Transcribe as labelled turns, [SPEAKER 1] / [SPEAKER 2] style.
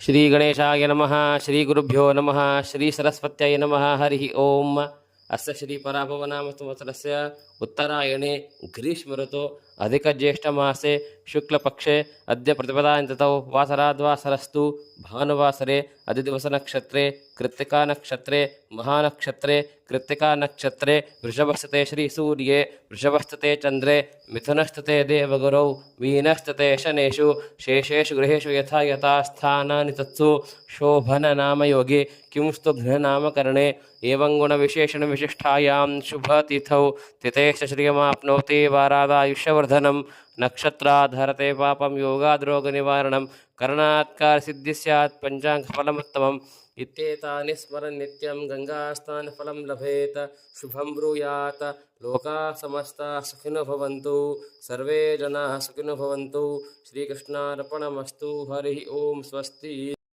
[SPEAKER 1] ಶ್ರೀ ಗಣೇಶಾಯ ನಮಃ. ಶ್ರೀ ಗುರುಭ್ಯೋ ನಮಃ. ಶ್ರೀ ಸರಸ್ವತ್ಯೈ ನಮಃ. ಹರಿ ಓಂ. ಅಸ್ಯ ಶ್ರೀ ಪರಾಭವನಾಮ ಸಂವತ್ಸರಸ್ಯ ಉತ್ತರಾಯಣೆ ಗ್ರೀಷ್ಮ ಋತು ಅಧಿಕಜ್ಯೇಷ್ಠಮಾಸೆ ಶುಕ್ಲಪಕ್ಷೆ ಅದ್ಯ ಪ್ರತಿಪದಾಂತತೌ ವಾಸರಾದ್ವಾಸರಸ್ತು ಭಾನುವಾಸರೆ ಅಧಿದಿವಸನಕ್ಷತ್ರೆ ಕೃತ್ತಿಕಾನಕ್ಷತ್ರೆ ಮಹಾನಕ್ಷತ್ರೆ ಕೃತ್ತಿಕಾನಕ್ಷತ್ರೆ ವೃಷಭಸ್ಥತೆ ಶ್ರೀಸೂರ್ಯೆ ವೃಷಭಸ್ಥತೆ ಚಂದ್ರೆ ಮಿಥುನಸ್ಥತೆ ದೇವಗುರೌ ಮೀನಸ್ಥತೆ ಶನೇಷು ಶೇಷೇಷು ಗೃಹೇಷು ಯಥಾ ಯಥಾ ಸ್ಥಾನಾನಿ ತತ್ಸು ಶೋಭನನಾಮಯೋಗಿ ಕಿಂಸ್ತು ಘ್ನನಾಮಕರಣೆ ಏವಂ ಗುಣವಿಶೇಷಣವಿಶಿಷ್ಟಾಯಾಂ ಶುಭತಿಥೌ ತಿಥೇಶ್ಚ ಶ್ರಿಯಮಾಪ್ನೋತಿ ವಾರಾದಾಯುಷ್ಯವರ್ಧನಂ ನಕ್ಷತ್ರಾಧರತೆ ಪಾಪಂ ಯೋಗಾದ್ರೋಗನಿವಾರಣಂ ಕರ್ಣಾತ್ಕಾರಸಿದ್ಧಿ ಸ್ಯಾತ್ ಪಂಚಾಂಗಫಲಮುತ್ತಮಂ ಇತ್ಯೇತಾನಿ ಸ್ಮರನ್ ನಿತ್ಯಂ ಗಂಗಾಸ್ನಾನಫಲಂ ಲಭೇತ್ ಶುಭಂ ಬ್ರೂಯಾತ್ ಲೋಕಾ ಸಮಸ್ತಾ ಸುಖಿನೋ ಭವಂತು ಸರ್ವೇ ಜನಾಃ ಸುಖಿನೋ ಭವಂತು. ಶ್ರೀಕೃಷ್ಣಾರ್ಪಣಮಸ್ತು. ಹರಿ ಓಂ. ಸ್ವಸ್ತಿ.